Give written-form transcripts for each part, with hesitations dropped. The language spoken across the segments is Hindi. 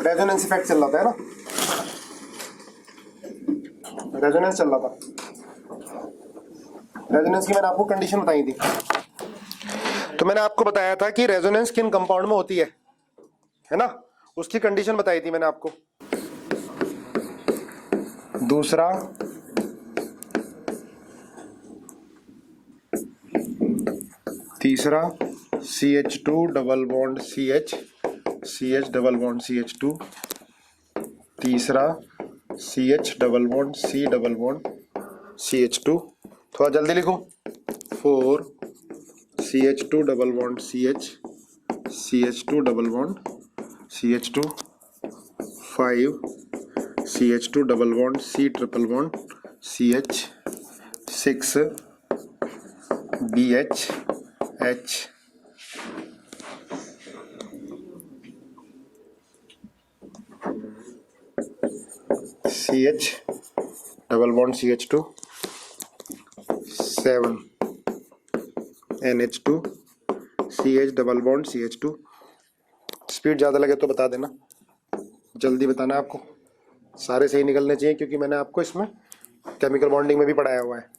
रेजोनेंस इफेक्ट चल रहा था, है ना, रेजोनेंस चल रहा था। रेजोनेंस की मैंने आपको कंडीशन बताई थी। तो मैंने आपको बताया था कि रेजोनेंस किन कंपाउंड में होती है ना, उसकी कंडीशन बताई थी मैंने आपको। दूसरा, तीसरा CH2 double bond CH, CH double bond CH2, तीसरा CH double bond C double bond CH2, थोड़ा जल्दी लिखो। 4 CH2 double bond CH, CH2 double bond CH2, 5 CH2 double bond C triple bond CH, 6 BH CH double bond CH2, 7 NH2 CH double bond CH2। Speed ज़्यादा लगे तो बता देना, जल्दी बताना आपको, सारे सही निकलने चाहिए क्योंकि मैंने आपको इसमें केमिकल बॉन्डिंग में भी पढ़ाया हुआ है।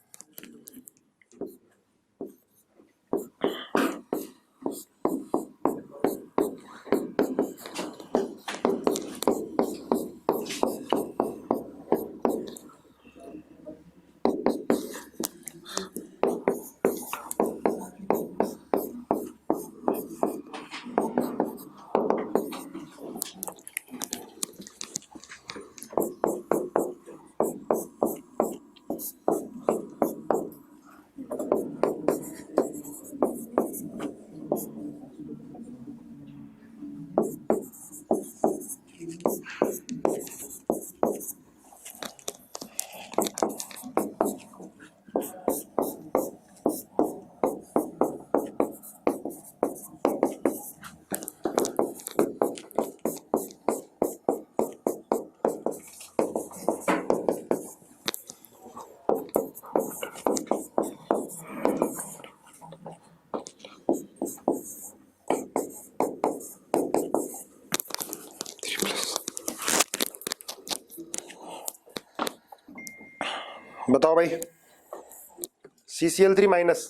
बताओ भाई, CCl3 माइनस,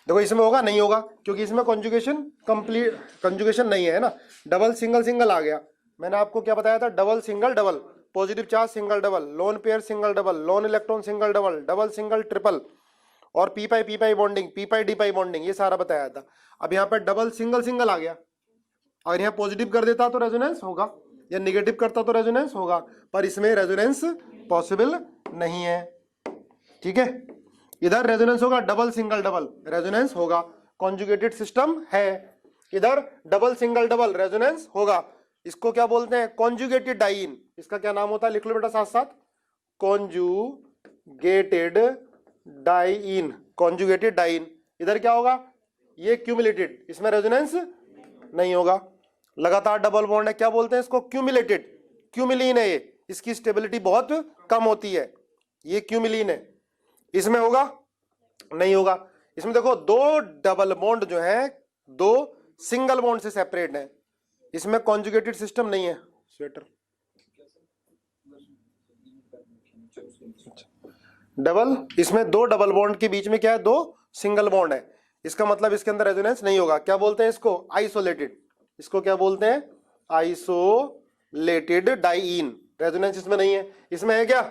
देखो इसमें होगा नहीं होगा क्योंकि इसमें कॉन्जुगेशन कंप्लीट, कॉन्जुगेशन नहीं है ना, डबल सिंगल सिंगल आ गया। मैंने आपको क्या बताया था, double single double, positive charge single double, lone pair single double, loan electron single double, double single triple, और पी पाई बॉन्डिंग, पी पाई डी पाई बॉन्डिंग, ये सारा बताया था। अब यहाँ पर डबल सिंगल सिंगल आ गया, अगर यहाँ पॉजिटिव कर देता तो रेजोनेंस होगा, या निगेटिव करता तो रेजोनेंस होगा, पर इसमें रेजोनेंस पॉसिबल नहीं है। ठीक है, इधर रेजोनेंस होगा डबल सिंगल डबल, रेजोनेंस होगा, कॉन्जुगेटेड सिस्टम है, इधर डबल सिंगल डबल रेजोनेंस होगा। इसको क्या बोलते हैं, कॉन्जुगेटेड डाइइन। इसका क्या नाम होता है, लिख लो बेटा साथ साथ, कॉन्जुगेटेड डाइइन, कॉन्जुगेटेड डाइइन। इधर क्या होगा, ये क्यूमुलेटेड, इसमें रेजोनेंस नहीं होगा। लगातार डबल बॉन्ड है, क्या बोलते हैं इसको, क्यूमुलेटेड, क्यूमिलीन है ये, इसकी स्टेबिलिटी बहुत कम होती है, ये क्यूमिलीन है। इसमें होगा नहीं होगा। इसमें देखो दो डबल बॉन्ड जो है दो सिंगल बॉन्ड से सेपरेट है, इसमें कॉन्जुगेटेड सिस्टम नहीं है। स्वेटर डबल, इसमें दो डबल बॉन्ड के बीच में क्या है, दो सिंगल बॉन्ड है, इसका मतलब इसके अंदर रेजोनेंस नहीं होगा। क्या बोलते हैं इसको, आइसोलेटेड, इसको क्या बोलते हैं, आइसोलेटेड डाइइन। रेजोनेंस इसमें नहीं है, इसमें है क्या,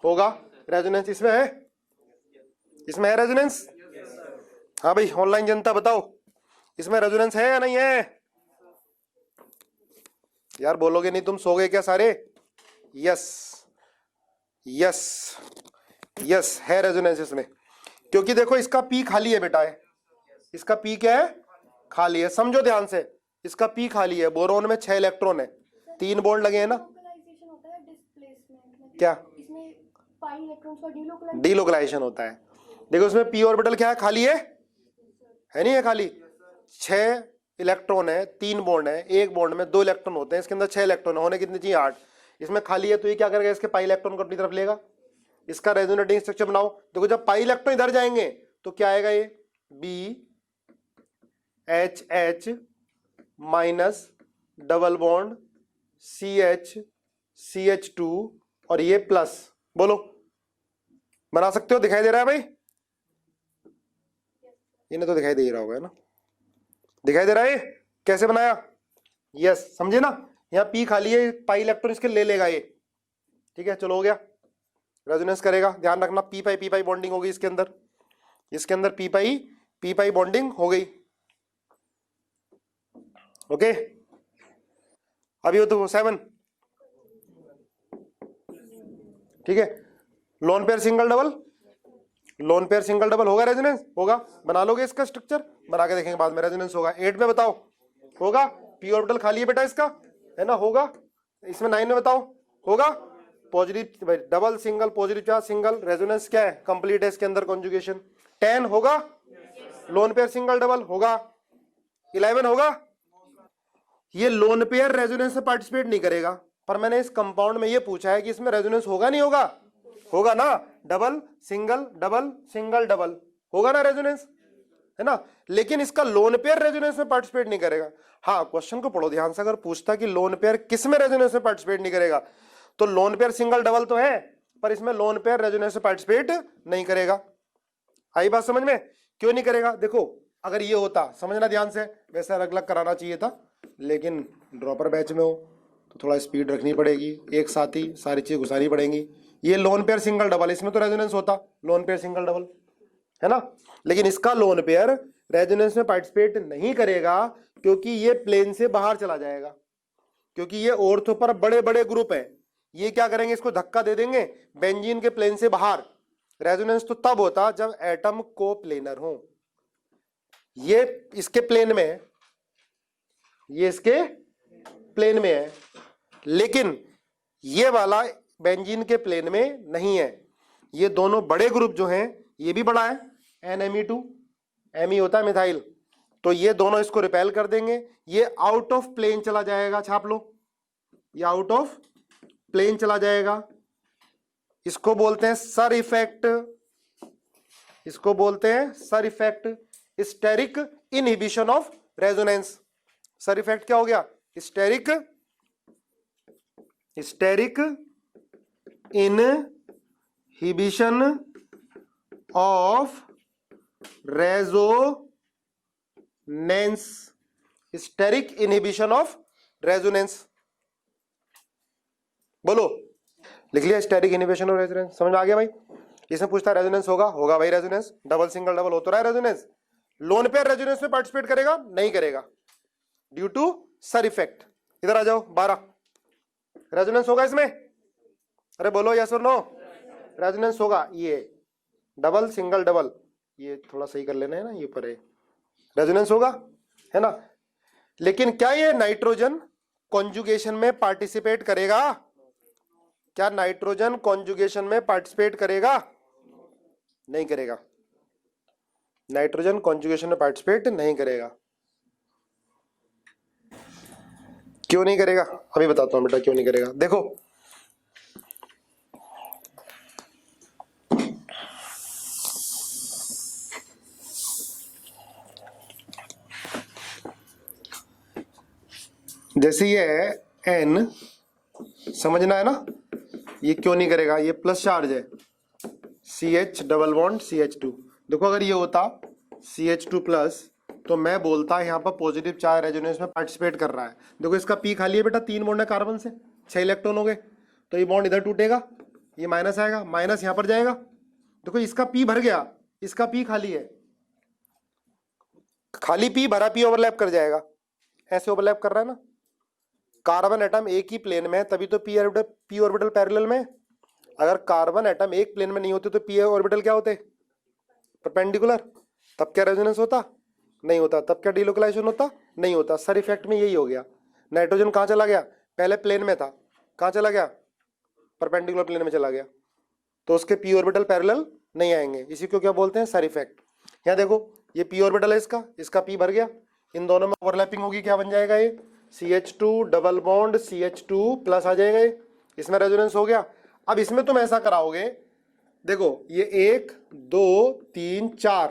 होगा रेजोनेंस, इसमें है, इसमें है रेजोनेंस। हाँ भाई ऑनलाइन जनता बताओ, इसमें रेजोनेंस है या नहीं है, यार बोलोगे नहीं तुम, सो गए क्या सारे। यस यस यस, है रेजोनेंस इसमें, क्योंकि देखो इसका पी खाली है बेटा, है इसका पी क्या है, खाली है। समझो ध्यान से, इसका पी खाली है, बोरोन में 6 इलेक्ट्रॉन है, 3 बॉन्ड लगे हैं ना, क्या डीलोकलाइजेशन होता है। देखो इसमें पी ऑर्बिटल क्या है, खाली है नहीं है खाली, 6 इलेक्ट्रॉन है, 3 बॉन्ड है, एक बॉन्ड में 2 इलेक्ट्रॉन होते हैं, इसके अंदर 6 इलेक्ट्रॉन होने कितने चाहिए, 8। इसमें खाली है तो ये क्या करेगा, इसके पाई इलेक्ट्रॉन को अपनी तरफ लेगा, इसका रेजोनेटिंग स्ट्रक्चर बनाओ। देखो जब पाई इलेक्ट्रॉन इधर जाएंगे तो क्या आएगा, ये BH minus double bond CH2 और ये प्लस, बोलो बना सकते हो? दिखाई दे रहा है भाई? इन्हें तो दिखाई दे रहा होगा, है ना? दिखाई दे रहा है? कैसे बनाया? यस, समझे ना? यहाँ पी खाली है, पाई इलेक्ट्रॉन इसके ले लेगा ये, ठीक है? चलो हो गया, रेजोनेंस करेगा। ध्यान रखना पी पाई बॉन्डिंग होगी इसके अंदर, इसके अंदर पी पाई बॉन्डिंग हो गई। ओके, अभी हो तो 7, ठीक है? Lone pair single double, lone pair single double होगा रेजोनेंस? होगा। बना लोगे इसका स्ट्रक्चर? बना के देखेंगे बाद में, रेजोनेंस होगा। 8 में बताओ होगा? पी ऑर्बिटल खाली है बेटा इसका, है ना? होगा। इसमें 9 में बताओ होगा? Positive double single, positive charge single, resonance क्या है? कंप्लीट है इसके अंदर कॉन्जुगेशन। 10 होगा? लोन पेयर सिंगल डबल होगा। 11 होगा? ये लोन पेयर रेजोनेंस में पार्टिसिपेट नहीं करेगा, पर मैंने इस कंपाउंड में ये पूछा है कि इसमें रेजोनेंस होगा नहीं होगा? होगा ना? डबल सिंगल डबल होगा ना रेजोनेंस, है ना? लेकिन इसका लोन पेयर रेजोनेंस में पार्टिसिपेट नहीं करेगा। हाँ, क्वेश्चन को पढ़ो ध्यान से। अगर पूछता कि लोन पेयर किस में रेजोनेंस में पार्टिसिपेट नहीं करेगा, तो लोन पेयर सिंगल डबल तो है, पर इसमें लोन पेयर रेजोनेंस में पार्टिसिपेट नहीं करेगा। आई बात समझ में? क्यों नहीं करेगा? देखो, अगर ये होता, समझना ध्यान से, वैसे अलग अलग कराना चाहिए था, लेकिन ड्रॉपर बैच में हो तो थोड़ा स्पीड रखनी पड़ेगी, एक साथ ही सारी चीज घुसानी पड़ेंगी। ये लोन पेयर सिंगल डबल, इसमें तो रेजोनेंस होता, लोन पेयर सिंगल डबल, है ना? लेकिन इसका लोन पेयर रेजोनेंस में पार्टिसिपेट नहीं करेगा, क्योंकि ये प्लेन से बाहर चला जाएगा, क्योंकि ये ऑर्थो पर बड़े बड़े ग्रुप है। ये क्या करेंगे? इसको धक्का दे देंगे बेंजीन के प्लेन से बाहर। रेजोनेंस तो तब होता जब एटम को प्लेनर हो। ये इसके प्लेन में है, ये इसके प्लेन में है, लेकिन ये वाला बेंजीन के प्लेन में नहीं है। ये दोनों बड़े ग्रुप जो हैं, ये भी बड़ा है, NMe2, Me होता है मिथाइल, तो ये दोनों इसको रिपेल कर देंगे, ये आउट ऑफ प्लेन चला जाएगा। छाप लो, ये आउट ऑफ प्लेन चला जाएगा। इसको बोलते हैं सर इफेक्ट, इसको बोलते हैं SIR effect, steric inhibition of resonance. SIR effect क्या हो गया? Steric inhibition of resonance, steric inhibition of resonance. बोलो, लिख लिया? Steric inhibition of resonance. समझ में आ गया भाई? इसमें पूछता है रेजोनेंस होगा? होगा भाई रेजोनेंस, डबल सिंगल डबल हो तो रहा है रेजोनेंस। लोन पेयर रेजोनेंस में पार्टिसिपेट करेगा? नहीं करेगा, ड्यू टू सर इफेक्ट। इधर आ जाओ, 12 रेजोनेंस होगा इसमें? अरे बोलो यस और नो? रेजोनेंस होगा। ये डबल सिंगल डबल, ये थोड़ा सही कर लेना है ना, ये पर है, रेजोनेंस होगा, है ना? लेकिन क्या ये नाइट्रोजन कॉन्जुगेशन में पार्टिसिपेट करेगा? क्या नाइट्रोजन कॉन्जुगेशन में पार्टिसिपेट करेगा? नहीं करेगा, नाइट्रोजन कॉन्जुगेशन में पार्टिसिपेट नहीं करेगा। क्यों नहीं करेगा? अभी बताता हूं बेटा क्यों नहीं करेगा। देखो, जैसे ये है N, समझना है ना? ये क्यों नहीं करेगा? ये प्लस चार्ज है, CH डबल बॉन्ड CH2। देखो, अगर ये होता CH2 प्लस, तो मैं बोलता यहाँ पर पॉजिटिव चार्ज रेजोनेंस में पार्टिसिपेट कर रहा है। देखो, इसका पी खाली है बेटा, 3 बॉन्ड है कार्बन से, 6 इलेक्ट्रॉन हो गए, तो ये बॉन्ड इधर टूटेगा, ये माइनस आएगा, माइनस यहाँ पर जाएगा। देखो, इसका पी भर गया, इसका पी खाली है, खाली पी भरा पी ओवरलैप कर जाएगा, ऐसे ओवरलैप कर रहा है ना। कार्बन एटम एक ही प्लेन में है, तभी तो पी ऑर्बिटल पैरेलल में। अगर कार्बन एटम एक प्लेन में नहीं होते तो पी ऑर्बिटल क्या होते? परपेंडिकुलर। तब क्या रेजोनेंस होता? नहीं होता। तब क्या डिलोकलाइजेशन होता? नहीं होता। सर इफेक्ट में यही हो गया। नाइट्रोजन कहाँ चला गया? पहले प्लेन में था, कहाँ चला गया? परपेंडिकुलर प्लेन में चला गया, तो उसके पी ऑर्बिटल पैरेलल नहीं आएंगे। इसी को क्या बोलते हैं? SIR effect. यहाँ देखो, ये पी ऑर्बिटल है इसका पी भर गया, इन दोनों में ओवरलैपिंग होगी, क्या बन जाएगा? ये CH2 double bond CH2 plus आ जाएगा, ये इसमें रेजोनेंस हो गया। अब इसमें तुम ऐसा कराओगे, देखो ये 1 2 3 4,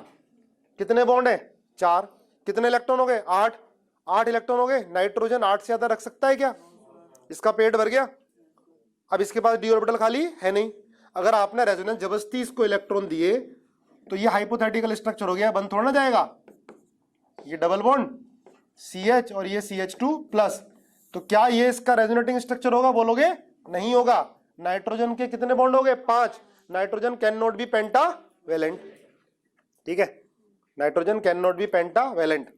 कितने बॉन्ड है? 4। कितने इलेक्ट्रॉन हो गए? 8 इलेक्ट्रॉन हो गए। नाइट्रोजन 8 से ज्यादा रख सकता है क्या? इसका पेट भर गया, अब इसके पास डी ऑर्बिटल खाली है नहीं। अगर आपने रेजोनेंस जबरदस्ती इसको इलेक्ट्रॉन दिए तो ये हाइपोथेटिकल स्ट्रक्चर हो गया, बंद थोड़ा ना जाएगा। ये डबल बॉन्ड CH और ये CH2 प्लस, तो क्या ये इसका रेजोनेटिंग स्ट्रक्चर होगा? बोलोगे नहीं होगा। नाइट्रोजन के कितने बॉन्ड हो गए? 5। Nitrogen can not be pentavalent, ठीक है, nitrogen can not be pentavalent.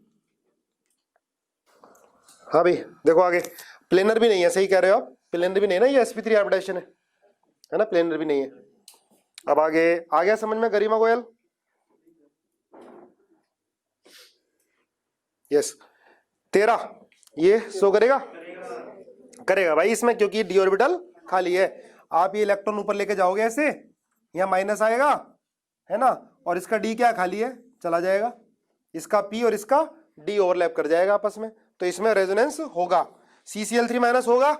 हाँ भाई देखो आगे, प्लेनर भी नहीं है, सही कह रहे हो आप, प्लेनर भी नहीं है ना, ये sp3 हाइब्रिडाइजेशन है ना, प्लेनर भी नहीं है। अब आगे आ गया समझ में गरिमा गोयल? यस। 13 ये शो करेगा? करेगा भाई इसमें, क्योंकि डी ऑर्बिटल खाली है। आप ये इलेक्ट्रॉन ऊपर लेके जाओगे ऐसे, यहाँ माइनस आएगा है ना, और इसका डी क्या खाली है, चला जाएगा, इसका पी और इसका डी ओवरलैप कर जाएगा आपस में, तो इसमें रेजोनेंस होगा। CCl3 माइनस होगा,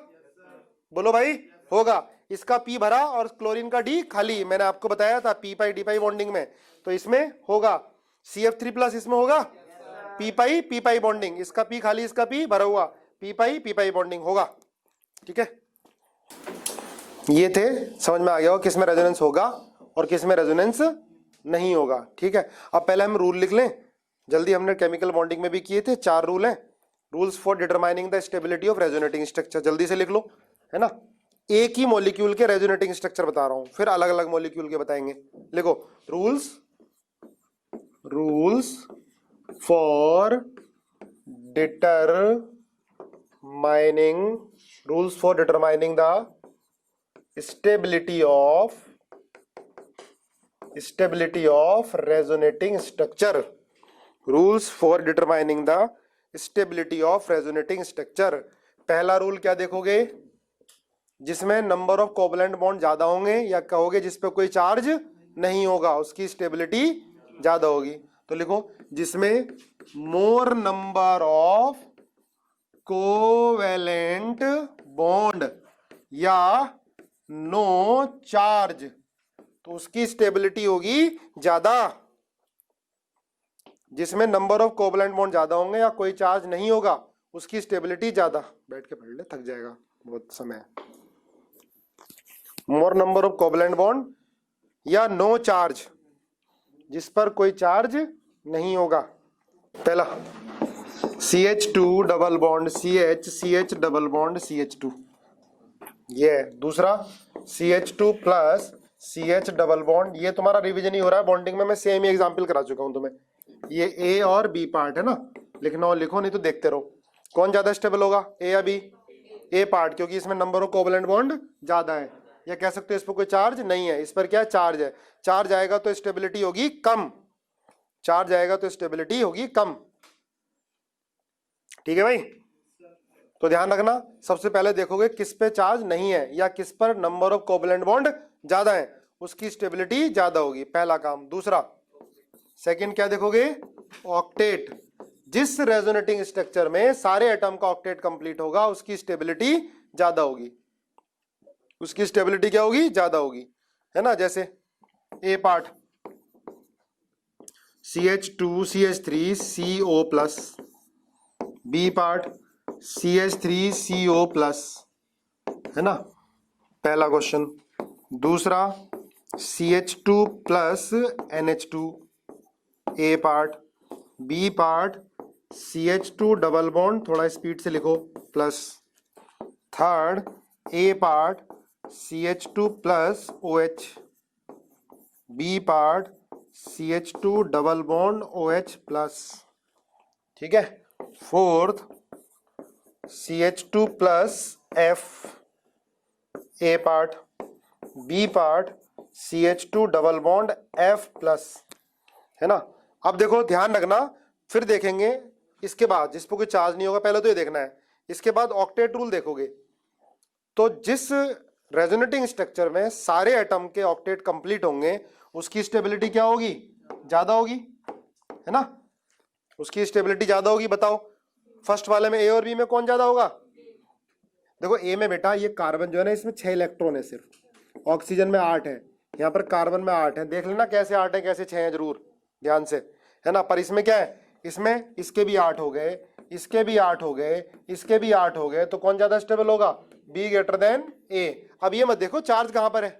बोलो भाई होगा। इसका पी भरा और क्लोरीन का डी खाली, मैंने आपको बताया था पी पाई डी पाई बॉन्डिंग में, तो इसमें होगा। CF3 प्लस इसमें होगा पी पाई बॉन्डिंग, इसका पी खाली इसका पी भरा हुआ, पी पाई बॉन्डिंग होगा, ठीक है। ये थे, समझ में आ गया हो किस में रेजोनेंस होगा और किस में रेजोनेंस नहीं होगा, ठीक है। अब पहले हम रूल लिख लें जल्दी, हमने केमिकल बॉन्डिंग में भी किए थे, 4 रूल हैं, rules for determining the stability of resonating structure, जल्दी से लिख लो, है ना। एक ही मॉलिक्यूल के रेजोनेटिंग स्ट्रक्चर बता रहा हूं, फिर अलग अलग मॉलिक्यूल के बताएंगे। लिखो rules for determining the stability of resonating structure, rules for determining the stability of resonating structure. पहला रूल क्या देखोगे? जिसमें नंबर ऑफ कोवलेंट बॉन्ड ज्यादा होंगे, या कहोगे जिसपे कोई चार्ज नहीं होगा, उसकी स्टेबिलिटी ज्यादा होगी। तो लिखो जिसमें मोर नंबर ऑफ कोवेलेंट बॉन्ड या नो चार्ज, तो उसकी स्टेबिलिटी होगी ज्यादा। जिसमें नंबर ऑफ कोवलेंट बॉन्ड ज्यादा होंगे या कोई चार्ज नहीं होगा, उसकी स्टेबिलिटी ज्यादा। बैठ के पढ़ ले, थक जाएगा बहुत समय। मोर नंबर ऑफ कोवलेंट बॉन्ड या नो चार्ज, जिस पर कोई चार्ज नहीं होगा। पहला CH2 double bond CH double bond CH2, ये दूसरा CH2 plus CH double bond, ये तुम्हारा रिवीजन ही हो रहा है बॉन्डिंग में, मैं सेम ही एग्जांपल करा चुका हूं तुम्हें। ये A और B पार्ट है ना, लिखना हो लिखो, नहीं तो देखते रहो। कौन ज्यादा स्टेबल होगा, A या B? A पार्ट, क्योंकि इसमें नंबर ऑफ कोवलेंट बॉन्ड ज्यादा है, या कह सकते हो इस पर कोई चार्ज नहीं है, इस पर क्या चार्ज है। चार्ज आएगा तो स्टेबिलिटी होगी कम, चार्ज आएगा तो स्टेबिलिटी होगी कम, ठीक है भाई। तो ध्यान रखना, सबसे पहले देखोगे किस पे चार्ज नहीं है या किस पर नंबर ऑफ कोवलेंट बॉन्ड ज्यादा है, उसकी स्टेबिलिटी ज्यादा होगी, पहला काम। दूसरा सेकंड क्या देखोगे? ऑक्टेट, जिस रेजोनेटिंग स्ट्रक्चर में सारे एटम का ऑक्टेट कंप्लीट होगा, उसकी स्टेबिलिटी ज्यादा होगी, उसकी स्टेबिलिटी क्या होगी? ज्यादा होगी, है ना। जैसे A part CH2 CH3 CO plus, B part CH3 CO plus, है ना, पहला क्वेश्चन। दूसरा CH2 plus NH2, A part. B part CH2 double bond, थोड़ा स्पीड से लिखो, plus. Third A part CH2 plus OH, B part CH2 double bond OH plus, ठीक है। Fourth CH2 plus F, A part. B part CH2 double bond F plus, है ना। अब देखो ध्यान रखना, फिर देखेंगे इसके बाद जिस पर कोई चार्ज नहीं होगा, पहले तो ये देखना है। इसके बाद ऑक्टेट रूल देखोगे, तो जिस रेजोनेटिंग स्ट्रक्चर में सारे एटम के ऑक्टेट कंप्लीट होंगे, उसकी स्टेबिलिटी क्या होगी? ज्यादा होगी, है ना, उसकी स्टेबिलिटी ज्यादा होगी। बताओ फर्स्ट वाले में A और B में कौन ज्यादा होगा? देखो A में बेटा ये कार्बन जो है ना, इसमें 6 इलेक्ट्रॉन है सिर्फ, ऑक्सीजन में 8 है, यहाँ पर कार्बन में 8 है। देख लेना कैसे 8 है कैसे 6 है, जरूर ध्यान से, है ना। पर इसमें क्या है, इसमें इसके भी 8 हो गए, इसके भी 8 हो गए, इसके भी 8 हो गए, तो कौन ज्यादा स्टेबल होगा? बी ग्रेटर देन ए। अब ये मत देखो चार्ज कहां पर है,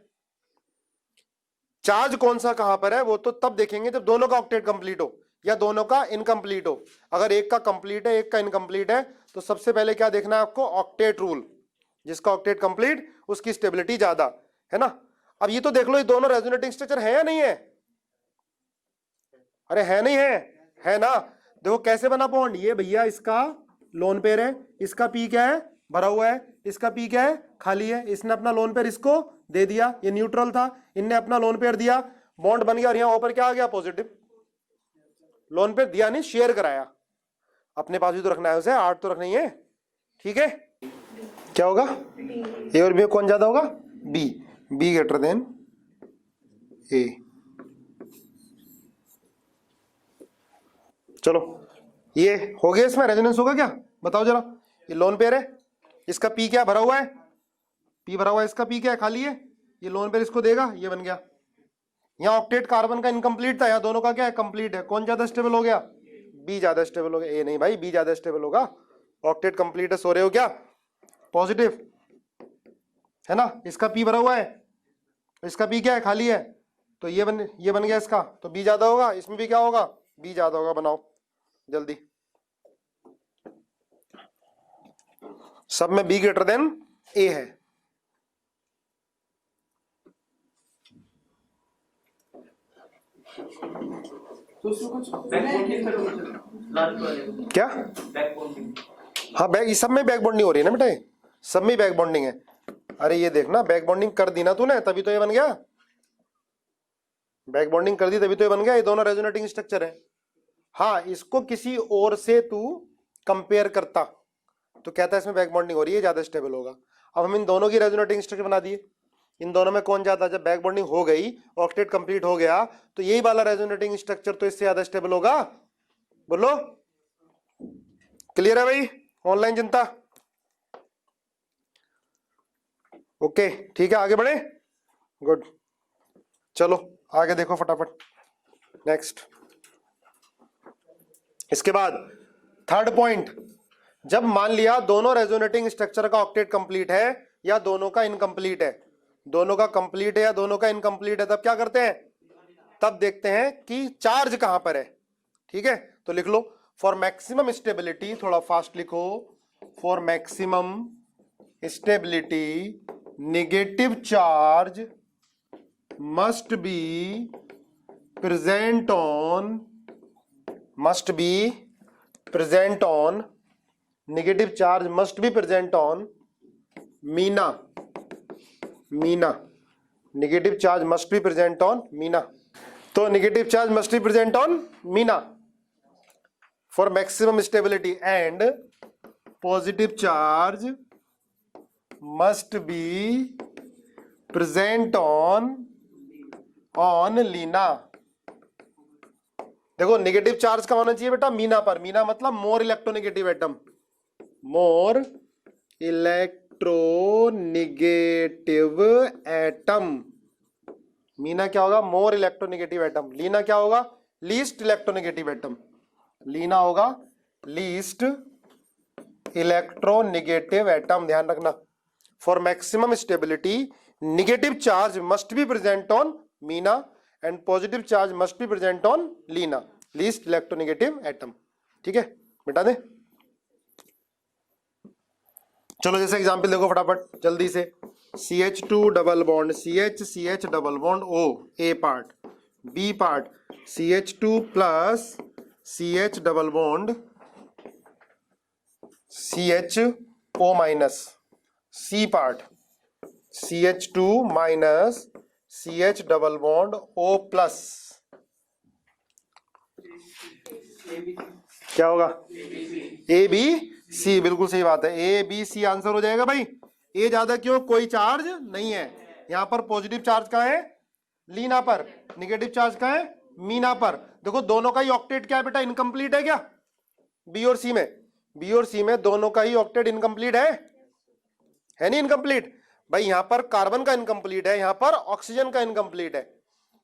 चार्ज कौन सा कहां पर है वो तो तब देखेंगे जब दोनों का ऑक्टेट कंप्लीट हो या दोनों का इनकम्प्लीट हो। अगर एक का कंप्लीट है एक का इनकम्प्लीट है तो सबसे पहले क्या देखना है आपको, ऑक्टेट रूल। जिसका ऑक्टेट कंप्लीट उसकी स्टेबिलिटी ज्यादा है ना। अब ये तो देख लो ये दोनों रेजोनेटिंग स्ट्रक्चर है या नहीं है, अरे है नहीं है ना। देखो कैसे बना बॉन्ड, ये भैया इसका लोन पेयर है, इसका पी क्या है, भरा हुआ है, इसका पी क्या है, खाली है। इसने अपना लोन पेयर इसको दे दिया, ये न्यूट्रल था, इनने अपना लोन पेयर दिया, बॉन्ड बन गया और यहां ऊपर क्या आ गया, पॉजिटिव। लोन पेयर दिया नहीं, शेयर कराया। अपने पास भी तो रखना है उसे, 8 तो रखना ही है, ठीक है। क्या होगा, ए और बी में कौन ज्यादा होगा, बी। बी ग्रेटर देन ए। चलो ये हो गया, इसमें रेजोनेंस होगा क्या बताओ जरा। ये लोन पेयर है, इसका पी क्या भरा हुआ है, पी भरा हुआ है, इसका पी क्या है, खाली है। ये लोन पेयर इसको देगा, ये बन गया। यहाँ ऑक्टेट कार्बन का इनकम्प्लीट था, यहाँ दोनों का क्या है, कंप्लीट है। कौन ज्यादा स्टेबल हो गया, बी ज्यादा स्टेबल हो गया। ए नहीं भाई, बी ज्यादा स्टेबल होगा। ऑक्टेट कंप्लीट है, सो रहे हो क्या, पॉजिटिव है ना। इसका पी भरा हुआ है, इसका पी क्या है, खाली है। तो ये बन गया इसका, तो बी ज्यादा होगा। इसमें भी क्या होगा, बी ज्यादा होगा। बनाओ जल्दी, सब में बी ग्रेटर देन ए है। तो कुछ क्या, हाँ बैक, सब में बैक बॉन्डिंग हो रही है ना बेटा, सब में बैक बॉन्डिंग है। अरे ये देखना, बैक बॉन्डिंग कर दी ना तूने, तभी तो ये बन गया। बैक बॉन्डिंग कर दी तभी तो ये बन गया। ये दोनों रेजोनेटिंग स्ट्रक्चर है। हाँ, इसको किसी और से तू कंपेयर करता तो कहता है इसमें बैक बॉन्डिंग हो रही है, ज्यादा स्टेबल होगा। अब हम इन दोनों की रेजोनेटिंग स्ट्रक्चर बना दिए, इन दोनों में कौन ज्यादा, जब बैक बॉन्डिंग हो गई, ऑक्टेट कंप्लीट हो गया, तो यही वाला रेजोनेटिंग स्ट्रक्चर तो इससे ज्यादा स्टेबल होगा। बोलो क्लियर है भाई, ऑनलाइन जनता, ओके ठीक है, आगे बढ़े, गुड। चलो आगे देखो फटाफट, नेक्स्ट। इसके बाद थर्ड पॉइंट, जब मान लिया दोनों रेजोनेटिंग स्ट्रक्चर का ऑक्टेट कंप्लीट है या दोनों का इनकम्प्लीट है, दोनों का कंप्लीट है या दोनों का इनकम्प्लीट है, तब क्या करते हैं, तब देखते हैं कि चार्ज कहां पर है। ठीक है, तो लिख लो, फॉर मैक्सिमम स्टेबिलिटी, थोड़ा फास्ट लिखो, for maximum stability negative charge must be present on negative charge must be present on Meena negative charge must be present on Meena. तो negative charge must be present on Meena for maximum stability and positive charge must be present on Leena. देखो नेगेटिव चार्ज का होना चाहिए बेटा मीना पर, मीना मतलब more electronegative atom, more electronegative atom. Meena क्या होगा, मोर इलेक्ट्रोनेगेटिव एटम। लीना क्या होगा, लीस्ट इलेक्ट्रोनेगेटिव एटम। लीना होगा लीस्ट इलेक्ट्रोनेगेटिव एटम, ध्यान रखना। For maximum stability negative charge must be present on Meena and positive charge must be present on Leena, least electronegative atom. ठीक है, मिटा दे। चलो जैसे एग्जांपल देखो फटाफट जल्दी से, CH2 double bond CH double bond O, A part, B part CH2 plus CH double bond CHO minus, C part CH2 minus CH double bond O plus. क्या होगा, ABC, बिल्कुल सही बात है, ABC आंसर हो जाएगा भाई। ए ज्यादा क्यों, कोई चार्ज नहीं है यहां पर। पॉजिटिव चार्ज कहां है, लीना पर, नेगेटिव चार्ज कहां है, मीना पर। देखो दोनों का ही ऑक्टेट क्या है बेटा, इनकम्प्लीट है क्या, बी और सी में दोनों का ही ऑक्टेट इनकम्प्लीट है नहीं, इनकम्प्लीट भाई। यहां पर कार्बन का इनकम्प्लीट है, यहां पर ऑक्सीजन का इनकम्प्लीट है।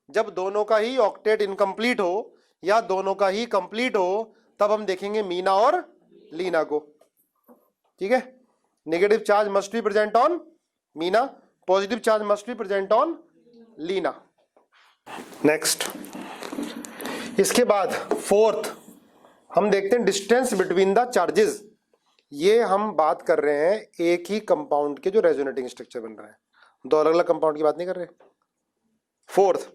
जब दोनों का ही ऑक्टेट इनकम्प्लीट हो या दोनों का ही कंप्लीट हो, तब हम देखेंगे मीना और लीना को। ठीक है, negative charge must be present on Meena, positive charge must be present on Leena. Next, इसके बाद फोर्थ हम देखते हैं डिस्टेंस बिटवीन द चार्जेस। ये हम बात कर रहे हैं एक ही कंपाउंड के जो रेजोनेटिंग स्ट्रक्चर बन रहा है, दो अलग अलग कंपाउंड की बात नहीं कर रहे। फोर्थ,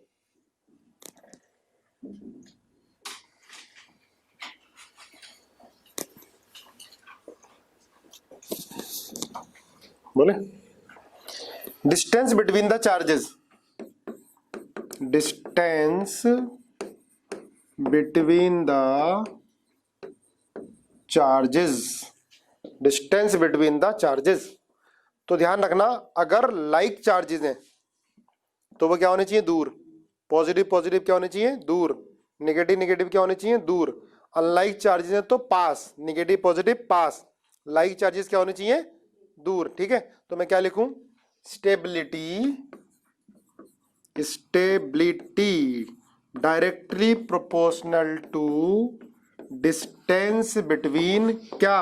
बोले distance between the charges, distance between the charges, distance between the charges. तो ध्यान रखना, अगर लाइक चार्जेस हैं तो वो क्या होने चाहिए, दूर। पॉजिटिव पॉजिटिव क्या होने चाहिए, दूर। नेगेटिव नेगेटिव क्या होने चाहिए, दूर। अनलाइक चार्जेस हैं तो पास, नेगेटिव पॉजिटिव पास। लाइक चार्जेस क्या होने चाहिए, दूर। ठीक है, तो मैं क्या लिखूं, stability, stability directly proportional to distance between क्या,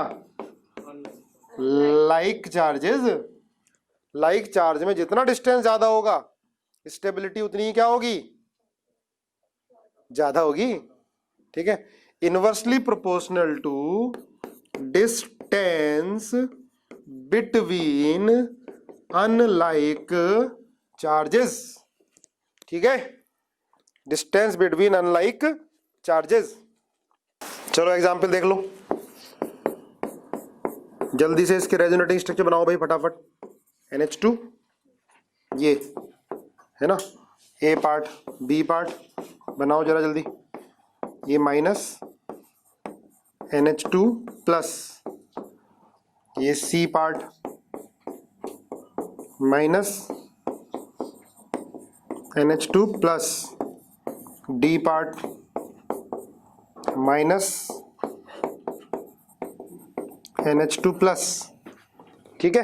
लाइक चार्जेस। लाइक चार्ज में जितना डिस्टेंस ज्यादा होगा स्टेबिलिटी उतनी ही क्या होगी, ज्यादा होगी। ठीक है, inversely proportional to distance between unlike charges. ठीक है, डिस्टेंस बिटवीन अनलाइक चार्जेस। चलो एग्जाम्पल देख लो, जल्दी से इसके रेजोनेटिंग स्ट्रक्चर बनाओ भाई फटाफट। NH2 ये है ना, ए पार्ट बी पार्ट बनाओ जरा जल्दी। ये माइनस NH2 प्लस, ये C part minus NH2 plus, D part minus NH2 plus. ठीक है,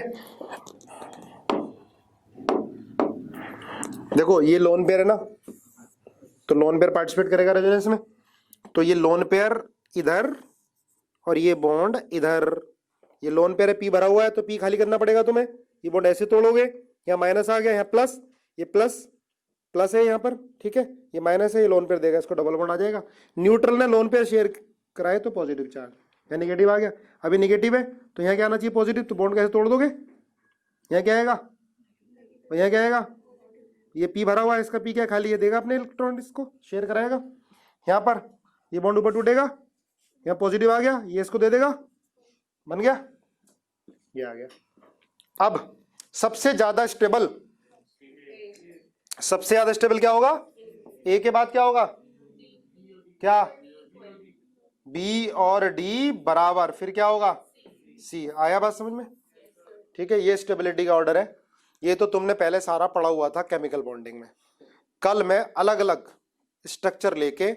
देखो ये लोन पेयर है ना, तो लोन पेयर पार्टिसिपेट करेगा रेजोनेंस में। तो ये लोन पेयर इधर और ये बॉन्ड इधर। ये लोन पेयर है, पी भरा हुआ है तो पी खाली करना पड़ेगा तुम्हें। ये बॉन्ड ऐसे तोड़ोगे, यहाँ माइनस आ गया, यहाँ प्लस, ये प्लस प्लस है यहाँ पर। ठीक है, ये माइनस है, ये लोन पेयर देगा, इसको डबल बॉन्ड आ जाएगा। न्यूट्रल ने लोन पेयर शेयर कराए तो पॉजिटिव चार्ज, यहाँ निगेटिव आ गया। अभी निगेटिव है तो यहाँ क्या आना चाहिए, पॉजिटिव। तो बॉन्ड कैसे तोड़ दोगे, यहाँ क्या आएगा और यहाँ क्या आएगा, ये पी भरा हुआ है, इसका पी क्या खाली, ये देगा अपने इलेक्ट्रॉन, इसको शेयर कराएगा। यहाँ पर ये बॉन्ड ऊपर टूटेगा, यहाँ पॉजिटिव आ गया, ये इसको दे देगा, बन गया, ये आ गया। अब सबसे ज्यादा स्टेबल, सबसे ज्यादा स्टेबल क्या होगा, ए के बाद क्या होगा, क्या, बी और डी बराबर, फिर क्या होगा, सी। आया बात समझ में। ठीक है, ये स्टेबिलिटी का ऑर्डर है। ये तो तुमने पहले सारा पढ़ा हुआ था केमिकल बॉन्डिंग में। कल मैं अलग अलग स्ट्रक्चर लेके,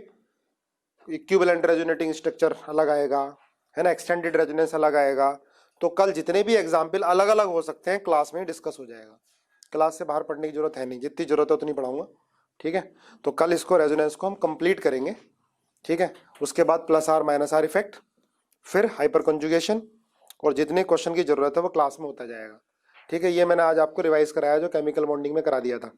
इक्विवेलेंट रेजोनेटिंग स्ट्रक्चर अलग आएगा, है ना, एक्सटेंडेड रेजोनेंस अलग आएगा। तो कल जितने भी एग्जाम्पल अलग अलग हो सकते हैं क्लास में डिस्कस हो जाएगा। क्लास से बाहर पढ़ने की जरूरत है नहीं, जितनी जरूरत है उतनी पढ़ाऊंगा। ठीक है, तो कल इसको रेजोनेंस को हम कंप्लीट करेंगे। ठीक है, उसके बाद plus R minus R effect, फिर हाइपर कंजुगेशन, और जितने क्वेश्चन की जरूरत है वो क्लास में होता जाएगा। ठीक है, ये मैंने आज आपको रिवाइज कराया जो केमिकल बॉन्डिंग में करा दिया था।